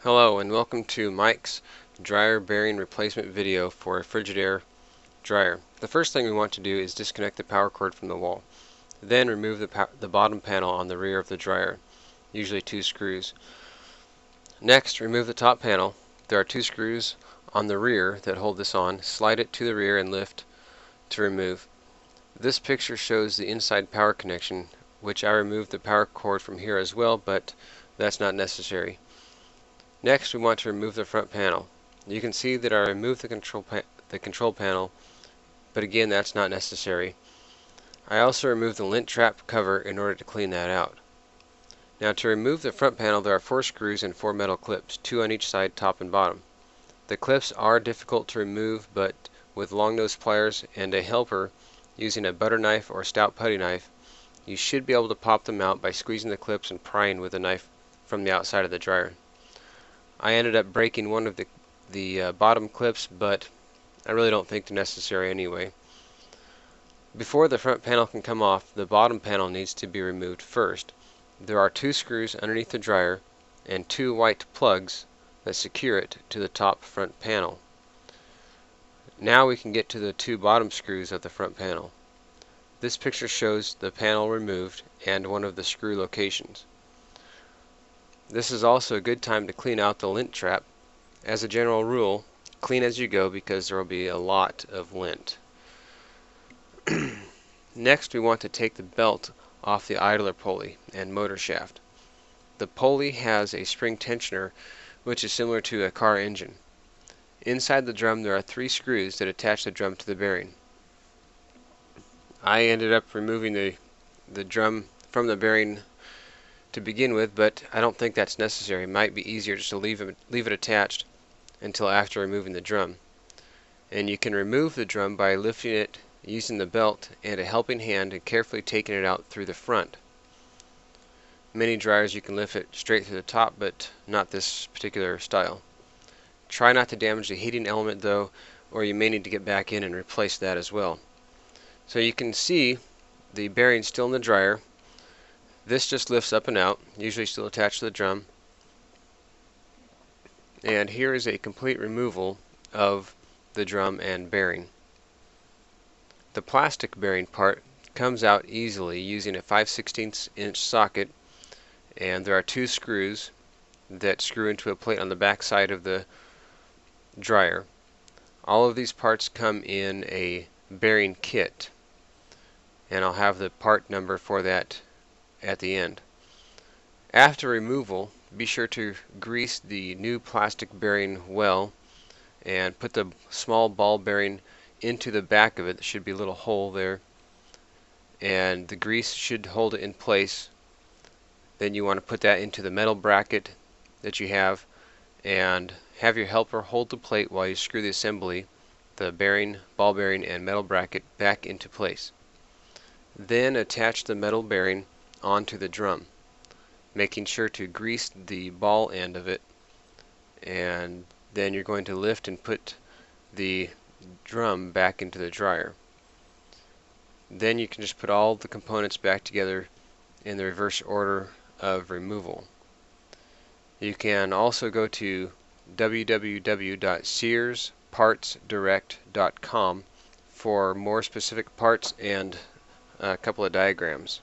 Hello and welcome to Mike's dryer bearing replacement video for a Frigidaire dryer. The first thing we want to do is disconnect the power cord from the wall. Then remove the bottom panel on the rear of the dryer, usually 2 screws. Next, remove the top panel. There are 2 screws on the rear that hold this on. Slide it to the rear and lift to remove. This picture shows the inside power connection, which I removed the power cord from here as well, but that's not necessary. Next, we want to remove the front panel. You can see that I removed the control panel, but again, that's not necessary. I also removed the lint trap cover in order to clean that out. Now, to remove the front panel, there are 4 screws and 4 metal clips, 2 on each side, top and bottom. The clips are difficult to remove, but with long nose pliers and a helper using a butter knife or stout putty knife, you should be able to pop them out by squeezing the clips and prying with a knife from the outside of the dryer. I ended up breaking one of the bottom clips, but I really don't think they're necessary anyway. Before the front panel can come off, the bottom panel needs to be removed first. There are 2 screws underneath the dryer and 2 white plugs that secure it to the top front panel. Now we can get to the 2 bottom screws of the front panel. This picture shows the panel removed and one of the screw locations. This is also a good time to clean out the lint trap. As a general rule, clean as you go because there will be a lot of lint. Next, we want to take the belt off the idler pulley and motor shaft. The pulley has a spring tensioner, which is similar to a car engine. Inside the drum there are 3 screws that attach the drum to the bearing. I ended up removing the drum from the bearing to begin with, but I don't think that's necessary. It might be easier just to leave it attached until after removing the drum. And you can remove the drum by lifting it using the belt and a helping hand and carefully taking it out through the front. Many dryers you can lift it straight through the top, but not this particular style. Try not to damage the heating element though, or you may need to get back in and replace that as well. So you can see the bearing still in the dryer. This just lifts up and out, usually still attached to the drum. And here is a complete removal of the drum and bearing. The plastic bearing part comes out easily using a 5/16 inch socket, and there are 2 screws that screw into a plate on the back side of the dryer. All of these parts come in a bearing kit, and I'll have the part number for that at the end. After removal, be sure to grease the new plastic bearing well and put the small ball bearing into the back of it. There should be a little hole there, and the grease should hold it in place. Then you want to put that into the metal bracket that you have and have your helper hold the plate while you screw the assembly, the bearing, ball bearing, and metal bracket back into place. Then attach the metal bearing onto the drum, making sure to grease the ball end of it, and then you're going to lift and put the drum back into the dryer. Then you can just put all the components back together in the reverse order of removal. You can also go to www.searspartsdirect.com for more specific parts and a couple of diagrams.